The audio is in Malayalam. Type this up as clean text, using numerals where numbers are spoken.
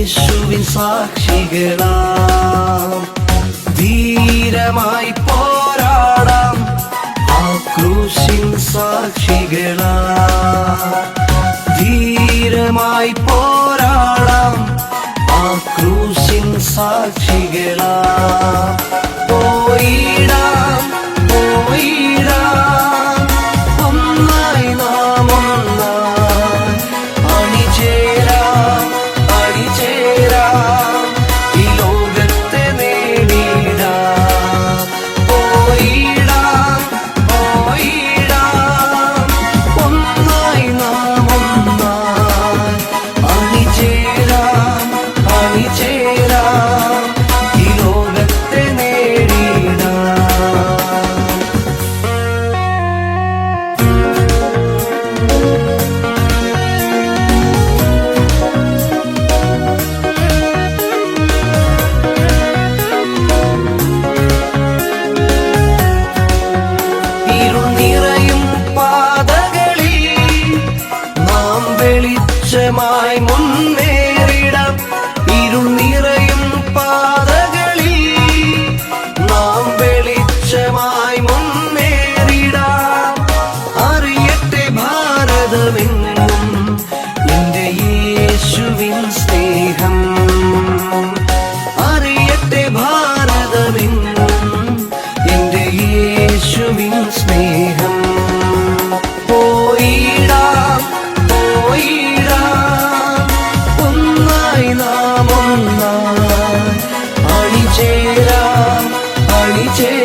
യേശുവിൻ സാക്ഷികളാം. ധീരമായി പോരാടാം ആ ക്രൂശിൻ സാക്ഷികളാം. ധീരമായി പോരാടാം ആ ക്രൂശിൻ സാക്ഷികളാം. പോയിടാം പോയിടാം ഒന്നായി നാം ഒന്നായി അണിചേരാം അണിചേരാം ഈ ലോകത്തെ നേടിടാം. പോയിടാം പോയിടാം ഒന്നായി നാം ഒന്നായി അണിചേരാം അണിചേരാം ഈ ലോകത്തെ നേടിടാം. ഇരുൾ നിറയും പാതകളിൽ നാം വെളിച്ചമായി മുന്നേറിടാം. ഇരുൾ നിറയും പാതകളിൽ നാം വെളിച്ചമായി മുന്നേറിടാം. അറിയട്ടെ ഭാരതമെങ്ങും നിന്റെ യേശുവിൻ സ്നേഹം. അറിയട്ടെ ഭാരതമെങ്ങും നിന്റെ യേശുവിൻ സ്നേഹം. പോയിടാം പോയിടാം ഒന്നായി നാം ഒന്നായി അണിചേരാം അണിചേരാം